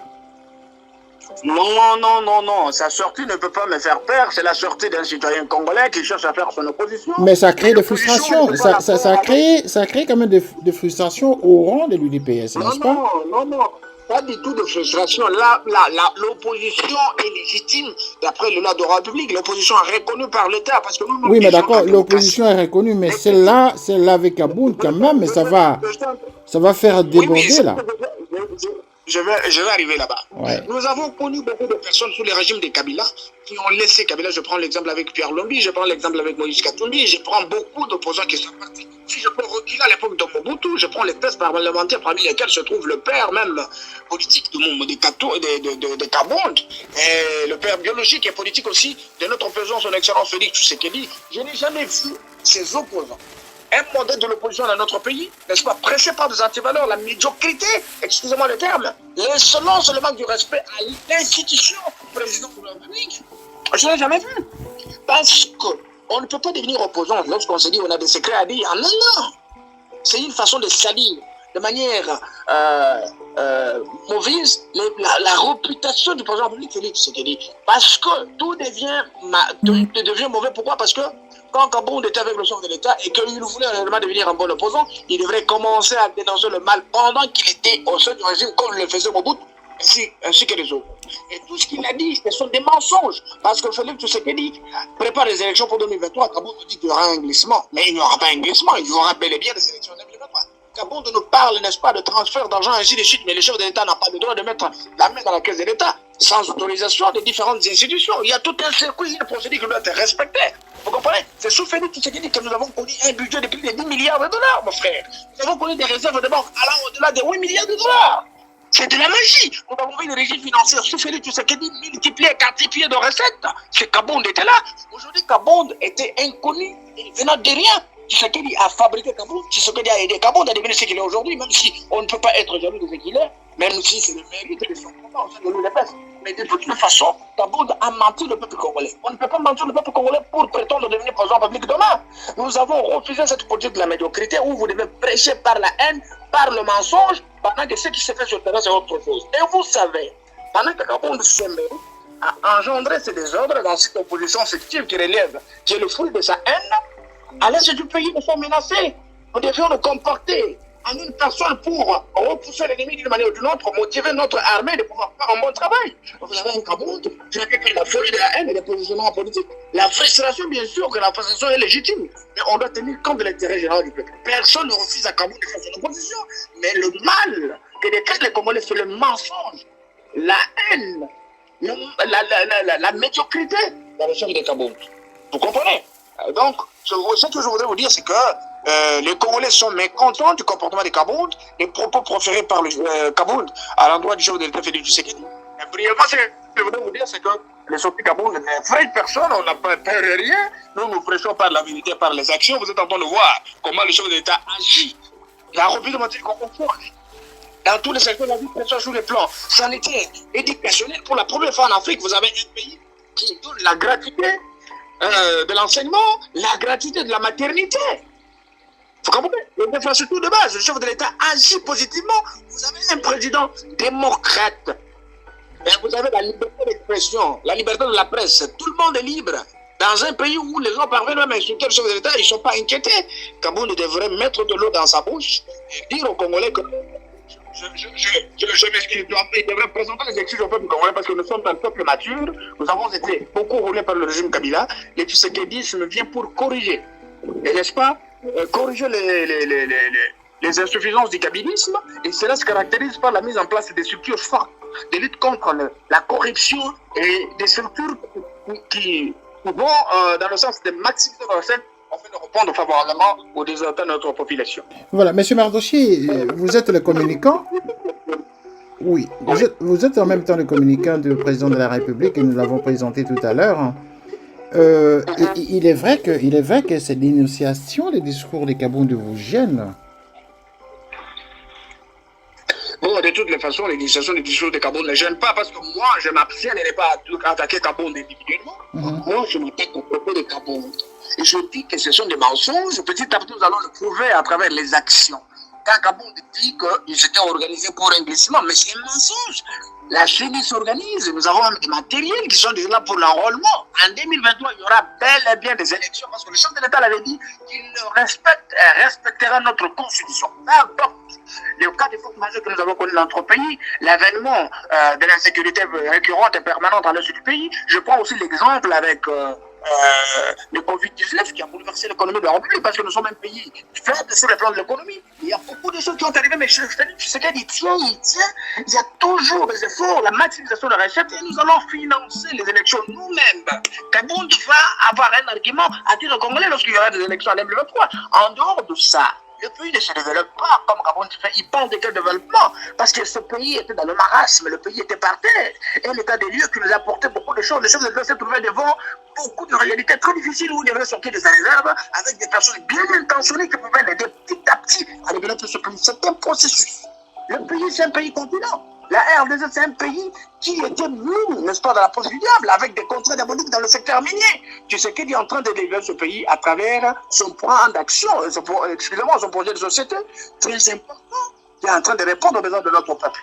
Non. Sa sortie ne peut pas me faire peur. C'est la sortie d'un citoyen congolais qui cherche à faire son opposition. Mais ça crée des frustrations. Ça crée quand même des frustrations au rang de l'UDPS, n'est-ce pas? Non. Pas du tout de frustration. L'opposition est légitime d'après le loi de la République. L'opposition est reconnue par l'État. Parce que nous, oui, mais d'accord, l'opposition est reconnue, mais celle-là avec Kabound quand même, mais ça va faire déborder là. Je vais arriver là-bas. Ouais. Nous avons connu beaucoup de personnes sous le régime de Kabila qui ont laissé Kabila. Je prends l'exemple avec Pierre Lombi, je prends l'exemple avec Moïse Katumbi, je prends beaucoup d'opposants qui sont partis. Si je peux reculer à l'époque de Mobutu, je prends les tests parlementaires parmi lesquels se trouve le père même politique de Kabound, et le père biologique et politique aussi de notre président, son excellence Félix Tshisekedi. Je n'ai jamais vu ces opposants un modèle de l'opposition dans notre pays, n'est-ce pas, pressé par des antivaleurs, la médiocrité, excusez-moi le terme, l'insolence, le manque du respect à l'institution président de la République. Je ne l'ai jamais vu. Parce qu'on ne peut pas devenir opposant lorsqu'on se dit on a des secrets à dire. Non. C'est une façon de salir de manière mauvaise la réputation du président de la République, Félix Tshisekedi. Parce que tout devient mauvais. Pourquoi? Parce que quand Kabound était avec le chef de l'État et qu'il voulait réellement devenir un bon opposant, il devrait commencer à dénoncer le mal pendant qu'il était au sein du régime, comme le faisait Mobutu, ainsi que les autres. Et tout ce qu'il a dit, ce sont des mensonges. Parce que Félix Tshisekedi prépare les élections pour 2023. Kabound dit qu'il y aura un glissement. Mais il n'y aura pas un glissement, il y aura bel et bien des élections en 2023. Kabound nous parle, n'est-ce pas, de transfert d'argent, ainsi de suite, mais le chef de l'État n'a pas le droit de mettre la main dans la caisse de l'État sans autorisation des différentes institutions. Il y a tout un circuit, une procédure qui doit être respectée. Vous comprenez? C'est sous Félix Tshisekedi que nous avons connu un budget de plus de 10 milliards de dollars, mon frère. Nous avons connu des réserves de banque allant au-delà de 8 milliards de dollars. C'est de la magie. Nous avons vu une régime financière sous Félix Tshisekedi multiplier, quadruplier de recettes. C'est Kabound était là. Aujourd'hui, Kabound était inconnu, venant de rien. Tshisekedi a fabriqué Kabound, Tshisekedi a aidé Kabound à devenir ce qu'il est aujourd'hui, même si on ne peut pas être jaloux de ce qu'il est, même si c'est le mérite de son combat au sein de l'UDPS. Mais de toute façon, Kabound a menti le peuple congolais. On ne peut pas mentir le peuple congolais pour prétendre devenir président public demain. Nous avons refusé cette politique de la médiocrité où vous devez prêcher par la haine, par le mensonge, pendant que ce qui se fait sur le terrain, c'est autre chose. Et vous savez, pendant que Kabound s'aimait, a engendré ces désordres dans cette opposition fictive qui relève, qui est le fruit de sa haine, à l'est du pays nous sommes menacés. Nous devions nous comporter en une personne pour repousser l'ennemi d'une manière ou d'une autre, motiver notre armée de pouvoir faire un bon travail. Vous avez un Kabound qui n'a que la folie de la haine et des positionnements politiques. La frustration, bien sûr, que la frustration est légitime, mais on doit tenir compte de l'intérêt général du peuple. Personne ne refuse à Kabound de faire son opposition, mais le mal que décrètent les Congolais, c'est le mensonge, la haine, la médiocrité dans le chef de Kabound. Vous comprenez? Donc, ce que je voudrais vous dire, c'est que les Congolais sont mécontents du comportement de Kabound, des propos proférés par le Kabound à l'endroit du chef de l'État Félix Tshisekedi. Brièvement, ce que je voudrais vous dire, c'est que les sorties Kabound n'effraient personne, on n'a pas peur de rien. Nous nous prêchons par la vérité, par les actions. Vous êtes en train de voir comment le chef de l'État agit. Il a rempli de mentir qu'on comprend. Dans tous les secteurs de la vie, que ce soit sur le plan sanitaire, éducationnel, pour la première fois en Afrique, vous avez un pays qui donne la gratuité de l'enseignement, la gratuité de la maternité. Vous comprenez? Les infrastructures de base, le chef de l'État agit positivement. Vous avez un président démocrate. Et vous avez la liberté d'expression, la liberté de la presse. Tout le monde est libre. Dans un pays où les gens parviennent même à insulter le chef de l'État, ils ne sont pas inquiétés. Kabound devrait mettre de l'eau dans sa bouche et dire aux Congolais que je m'excuse, il devrait présenter les excuses au peuple congolais parce que nous sommes un peuple mature, nous avons été beaucoup roulés par le régime Kabila, et Tshisekedi vient pour corriger, et n'est-ce pas, corriger les insuffisances du kabylisme, et cela se caractérise par la mise en place des structures fortes, de lutte contre la corruption et des structures qui vont dans le sens de maximiser les recettes afin de répondre favorablement aux désordres de notre population. Voilà, Monsieur Mardochi, vous êtes le communicant. Oui, vous êtes en même temps le communicant du président de la République et nous l'avons présenté tout à l'heure. Il est vrai que ces dénonciations, les discours des Kabound vous gênent. Bon, de toutes les façons, les discussions des discours de Kabound ne gênent pas parce que moi, je m'abstiendrai pas à attaquer Kabound individuellement. Moi, je m'attaque au propos de Kabound. Et je dis que ce sont des mensonges. Petit à petit, nous allons le prouver à travers les actions. Quand Kabound dit qu'ils étaient organisés pour un glissement, mais c'est un mensonge. La CENI s'organise. Nous avons même des matériels qui sont déjà là pour l'enrôlement. En 2023, il y aura bel et bien des élections parce que le chef de l'État l'avait dit qu'il respectera notre constitution. N'importe le cas de force majeure que nous avons connu dans notre pays, l'avènement de l'insécurité récurrente et permanente dans le sud du pays. Je prends aussi l'exemple avec le Covid-19 qui a bouleversé l'économie de la République parce que nous sommes un pays faible sur le plan de l'économie. Il y a beaucoup de choses qui ont arrivé, mais je te dis, ce qu'il tient, il y a toujours des efforts, la maximisation de la recette et nous allons financer les élections nous-mêmes. Kabound va avoir un argument à dire aux Congolais lorsqu'il y aura des élections en 2023. En dehors de ça, le pays ne se développe pas comme Kabound fait. Il parle de quel développement? Parce que ce pays était dans le marasme, le pays était par terre. Et l'état des lieux qui nous apportait beaucoup de choses. Le chef de l'État s'est trouvé devant beaucoup de réalités très difficiles où il devait sortir de sa réserve avec des personnes bien intentionnées qui pouvaient l'aider petit à petit à développer ce pays. C'est un processus. Le pays, c'est un pays continent. La RDC, c'est un pays qui était mis, n'est-ce pas, dans la poche du diable, avec des contrats diaboliques dans le secteur minier. Tu sais qu'il est en train de délivrer ce pays à travers son plan d'action, son projet de société très important, qui est en train de répondre aux besoins de notre peuple.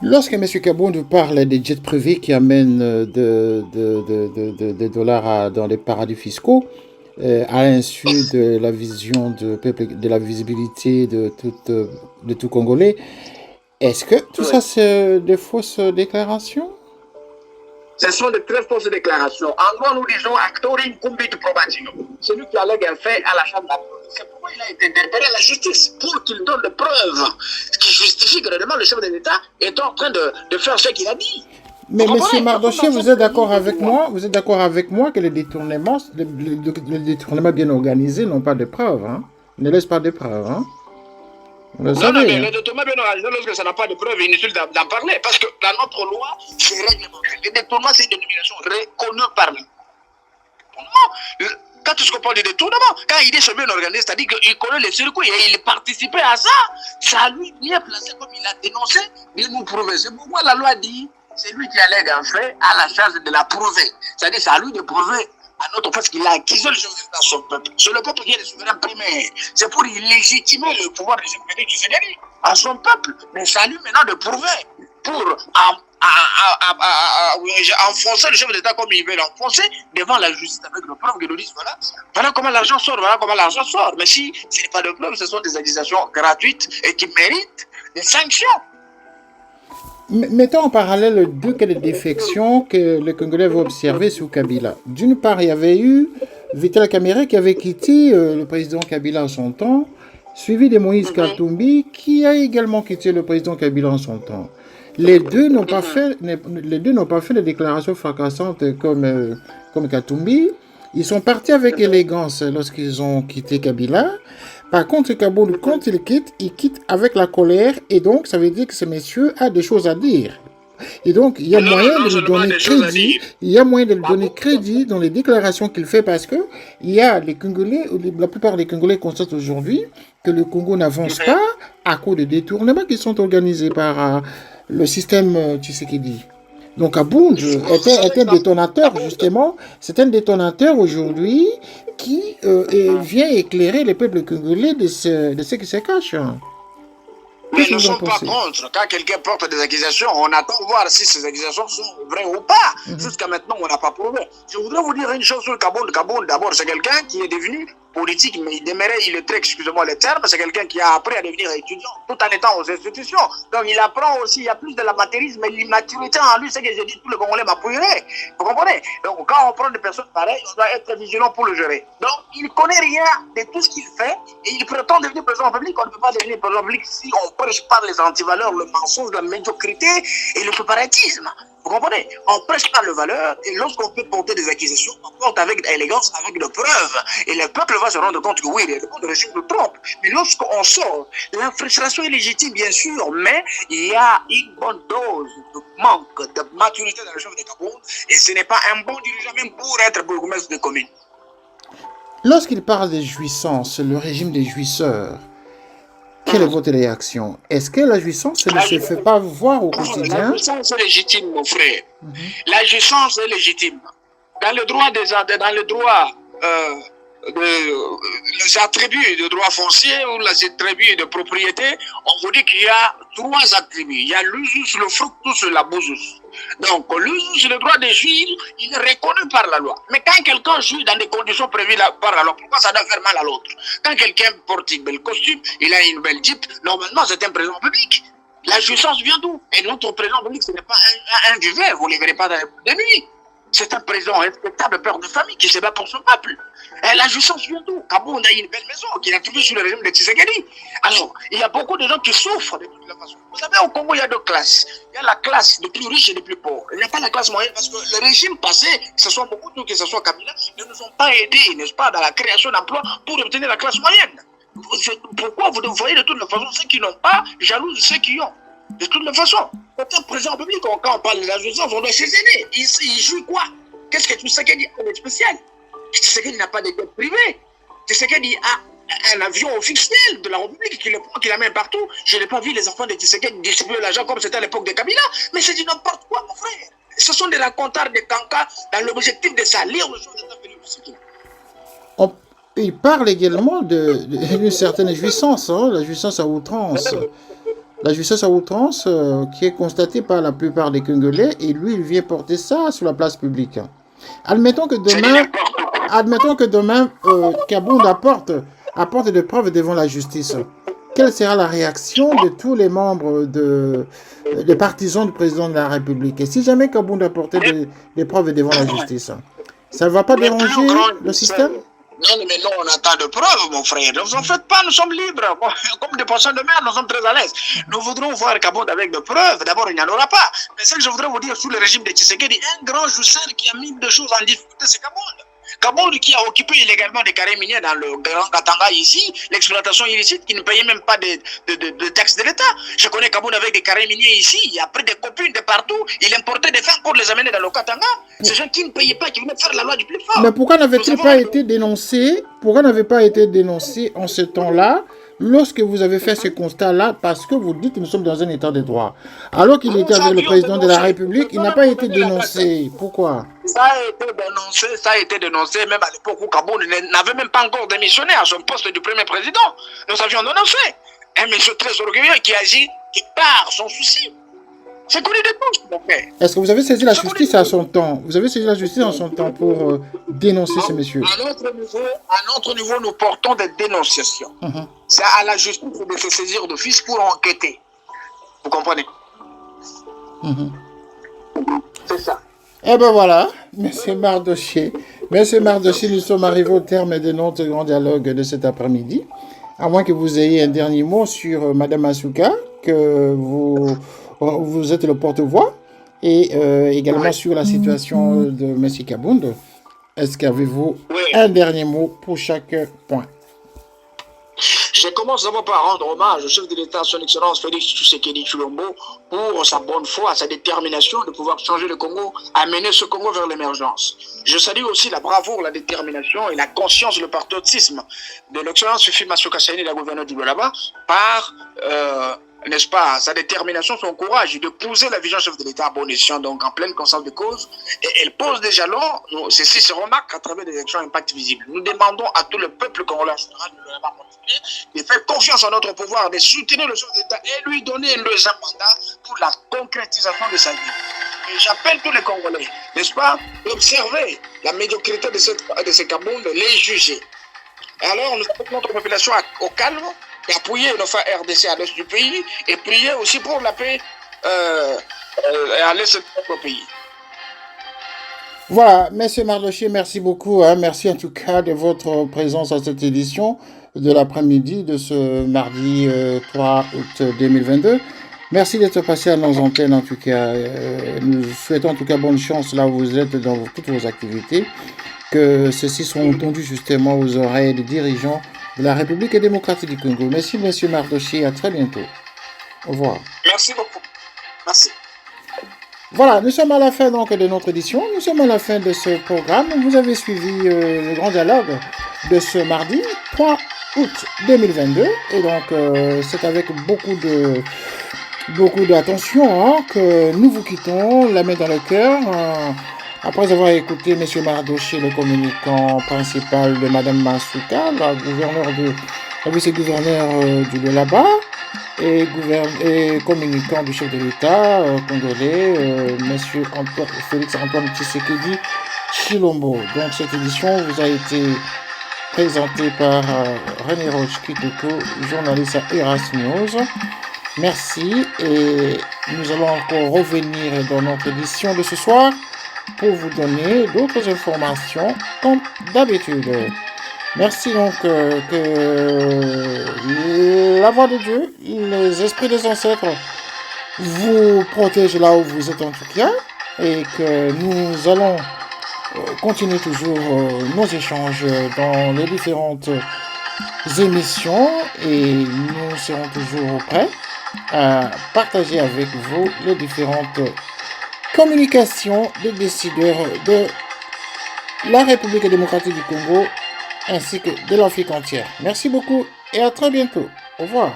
Lorsque M. Kabound parle des jets privés qui amènent des dollars dans les paradis fiscaux, à l'insu de la vision de la visibilité de tout Congolais, est-ce que tout ça, c'est des fausses déclarations? Ce sont de très fausses déclarations. En gros, nous disons actoring cumbit probatio. Celui qui allègue un fait à la chambre d'appel. C'est pourquoi il a été interpellé à la justice, pour qu'il donne des preuves qui justifient que réellement le chef de l'État est en train de faire ce qu'il a dit. Mais M. Mardochi, vous êtes d'accord avec moi? Vous êtes d'accord avec moi que les détournements bien organisés n'ont pas de preuves, hein? Ne laissent pas de preuves, hein? Non, mais le détournement bien organisé, lorsque ça n'a pas de preuves, il est inutile d'en parler, parce que dans notre loi, c'est réglementé. Le détournement, c'est une dénomination reconnue par nous. Quand est-ce qu'on parle de détournement? Quand il est bien organisé, c'est-à-dire qu'il connaît les circuits et il participait à ça. C'est à lui bien placé comme il a dénoncé de nous prouver. C'est pourquoi la loi dit, c'est lui qui allègue en fait à la charge de la prouver. C'est-à-dire c'est à lui de prouver à notre face qu'il a acquis le chef d'État à son peuple. C'est le peuple qui est le souverain primaire. C'est pour légitimer le pouvoir de Tshisekedi qui s'est gagné à son peuple. Mais c'est à lui maintenant de prouver pour enfoncer le chef d'État comme il veut l'enfoncer devant la justice avec le preuve qui nous disent voilà comment l'argent sort, voilà comment l'argent sort. Mais si ce n'est pas de preuve, ce sont des accusations gratuites et qui méritent des sanctions. Mettons en parallèle deux cas de défection que les Congolais avaient observés sous Kabila. D'une part, il y avait eu Vital Kamerhe qui avait quitté le président Kabila en son temps, suivi de Moïse Katumbi qui a également quitté le président Kabila en son temps. Les deux n'ont pas fait des déclarations fracassantes comme Katumbi. Ils sont partis avec élégance lorsqu'ils ont quitté Kabila. Par contre, Kaboul, quand il quitte avec la colère. Et donc, ça veut dire que ce monsieur a des choses à dire. Et donc, il y a moyen de lui donner crédit. Il y a moyen de lui donner crédit dans les déclarations qu'il fait parce que il y a les Congolais, la plupart des Congolais constatent aujourd'hui que le Congo n'avance pas à cause de détournements qui sont organisés par le système Tshisekedi. Donc Aboundj était un détonateur, justement. C'est un détonateur aujourd'hui qui vient éclairer les peuples congolais de ce qui se cache. Mais nous ne sommes pas contre. Quand quelqu'un porte des accusations, on attend de voir si ces accusations sont vraies ou pas. Jusqu'à maintenant, on n'a pas prouvé. Je voudrais vous dire une chose sur Kaboul. Kaboul, d'abord, c'est quelqu'un qui est devenu politique, mais il demeurait illettré, excusez-moi le terme, c'est quelqu'un qui a appris à devenir étudiant tout en étant aux institutions. Donc il apprend aussi, il y a plus de l'amateurisme et l'immaturité en lui, c'est que j'ai dit, tout le Congolais m'appuierait. Vous comprenez? Donc quand on prend des personnes pareilles, on doit être vigilant pour le gérer. Donc il ne connaît rien de tout ce qu'il fait et il prétend devenir président en public. On ne peut pas devenir président en public si on prêche par les antivaleurs, le mensonge, la médiocrité et le séparatisme. Vous comprenez? On prêche pas le valeur et lorsqu'on peut porter des accusations, on porte avec élégance, avec de preuves. Et le peuple va se rendre compte que oui, le régime nous trompe. Mais lorsqu'on sort, la frustration est légitime, bien sûr, mais il y a une bonne dose de manque de maturité dans le chef de Kaboul et ce n'est pas un bon dirigeant même pour être bourgmestre de commune. Lorsqu'il parle des jouissances, le régime des jouisseurs, quelle est votre réaction? Est-ce que la jouissance ne se fait pas voir au quotidien? La jouissance est légitime, mon frère. La jouissance est légitime. Dans le droit les attributs de droit foncier ou les attributs de propriété, on vous dit qu'il y a 3 attributs. Il y a l'usus, le fructus et l'abusus. Donc, l'usus, le droit de jouir, il est reconnu par la loi. Mais quand quelqu'un jouit dans des conditions prévues par la loi, pourquoi ça doit faire mal à l'autre? Quand quelqu'un porte une belle costume, il a une belle jeep, normalement c'est un président public. La jouissance vient d'où? Et notre président public, ce n'est pas un duvet, vous ne le verrez pas dans les boîtes de nuit. C'est un président respectable, père de famille, qui se bat pour son peuple. Et la jouissance vient d'où? Kaboul a une belle maison qu'il a trouvée sous le régime de Tshisekedi. Alors, il y a beaucoup de gens qui souffrent de toute la façon. Vous savez, au Congo, il y a 2 classes. Il y a la classe des plus riches et des plus pauvres. Il n'y a pas la classe moyenne parce que le régime passé, que ce soit Mobutu, que ce soit Kabila, ne nous ont pas aidés, n'est-ce pas, dans la création d'emplois pour obtenir la classe moyenne. Pourquoi vous voyez de toute façon ceux qui n'ont pas jaloux de ceux qui ont? De toute façon, quand un président public, quand on parle de la jouissance, on doit ses aînés. Il joue quoi? Qu'est-ce que Tshisekedi a de spécial? Tshisekedi n'a pas de dette privée. Tshisekedi a un avion officiel de la République qui le prend, qui l'amène partout. Je n'ai pas vu les enfants de Tshisekedi distribuer l'argent comme c'était à l'époque de Kabila. Mais c'est du n'importe quoi, mon frère. Ce sont des racontars de cancans dans l'objectif de salir le chef d'État de Tshisekedi. Il parle également d'une certaine jouissance, la jouissance à outrance. La jouissance à outrance qui est constatée par la plupart des Congolais et lui, il vient porter ça sur la place publique. Admettons que demain, Kaboul apporte des preuves devant la justice. Quelle sera la réaction de tous les membres des partisans du président de la République? Et si jamais Kaboul apporte des preuves devant la justice, ça ne va pas déranger le système? Non, mais non, on attend de preuves, mon frère. Ne vous en faites pas, nous sommes libres. Comme des poissons de mer, nous sommes très à l'aise. Nous voudrons voir Kaboul avec de preuves. D'abord, il n'y en aura pas. Mais ce que je voudrais vous dire sous le régime de Tshisekedi, un grand jouisseur qui a mis des choses en difficulté, c'est Kaboul. Kaboul qui a occupé illégalement des carrés miniers dans le Grand Katanga ici, l'exploitation illicite qui ne payait même pas de taxes de l'État. Je connais Kaboul avec des carrés miniers ici, il a pris des copines de partout, il importait des femmes pour les amener dans le Katanga. Ces gens qui ne payaient pas, qui voulaient faire la loi du plus fort. Mais pourquoi n'avait-il pas été dénoncé? Pourquoi n'avait pas été dénoncé en ce temps-là, lorsque vous avez fait ce constat-là, parce que vous dites que nous sommes dans un état de droit? Alors qu'il était avec le président de la République, il n'a pas été dénoncé. Pourquoi? Ça a été dénoncé même à l'époque où Kaboul n'avait même pas encore démissionné à son poste du premier président. Nous avions dénoncé un monsieur très orgueilleux qui agit, qui part sans souci. C'est connu de tous, mon frère. Est-ce que vous avez saisi la justice à son temps? Vous avez saisi la justice en son temps pour dénoncer ce monsieur? À notre niveau, nous portons des dénonciations. C'est à la justice de se saisir d'office pour enquêter. Vous comprenez? C'est ça. Eh ben voilà, Monsieur Mardoché. Monsieur Mardoché, nous sommes arrivés au terme de notre grand dialogue de cet après-midi. À moins que vous ayez un dernier mot sur Madame Asuka, que vous êtes le porte-voix, et également sur la situation de M. Kabound. Est-ce qu'avez-vous un dernier mot pour chaque point? Je commence d'abord par rendre hommage au chef de l'État, son Excellence Félix Tshisekedi Tshilombo, pour sa bonne foi, sa détermination de pouvoir changer le Congo, amener ce Congo vers l'émergence. Je salue aussi la bravoure, la détermination et la conscience, le patriotisme de l'Excellence Fifi Masuka Saini, la gouverneure du Lualaba, par n'est-ce pas, sa détermination, son courage de poser la vision chef de l'État à bon escient, donc en pleine conscience de cause. Et elle pose des jalons, ceci se remarque à travers des actions impact visibles. Nous demandons à tout le peuple congolais de faire confiance en notre pouvoir, de soutenir le chef d'État et lui donner un deuxième mandat pour la concrétisation de sa vie. Et j'appelle tous les Congolais, n'est-ce pas, d'observer la médiocrité de ces Kabound, de les juger. Et alors, nous appelons notre population au calme, d'appuyer nos frères RDC à l'est du pays et prier aussi pour la paix à l'est de notre pays. Voilà, Monsieur Mardoché, merci beaucoup. Merci en tout cas de votre présence à cette édition de l'après-midi de ce mardi 3 août 2022. Merci d'être passé à nos antennes en tout cas. Nous souhaitons en tout cas bonne chance là où vous êtes dans toutes vos activités. Que ceux-ci sont entendus justement aux oreilles des dirigeants de la République démocratique du Congo. Merci, Monsieur Mardoché. À très bientôt. Au revoir. Merci beaucoup. Merci. Voilà, nous sommes à la fin donc de notre édition. Nous sommes à la fin de ce programme. Vous avez suivi le grand dialogue de ce mardi 3 août 2022. Et donc, c'est avec beaucoup d'attention que nous vous quittons, la main dans le cœur. Après avoir écouté M. Mardoché, le communicant principal de Mme Masuka, la vice-gouverneur du Lualaba, et communicant du chef de l'État congolais, M. Félix Antoine Tshisekedi Tshilombo. Donc cette édition vous a été présentée par René Roche Kitoko, journaliste à Eras News. Merci et nous allons encore revenir dans notre édition de ce soir pour vous donner d'autres informations comme d'habitude. Merci donc que la voix de Dieu, les esprits des ancêtres vous protègent là où vous êtes en tout cas et que nous allons continuer toujours nos échanges dans les différentes émissions et nous serons toujours prêts à partager avec vous les différentes communications des décideurs de la République démocratique du Congo ainsi que de l'Afrique entière. Merci beaucoup et à très bientôt. Au revoir.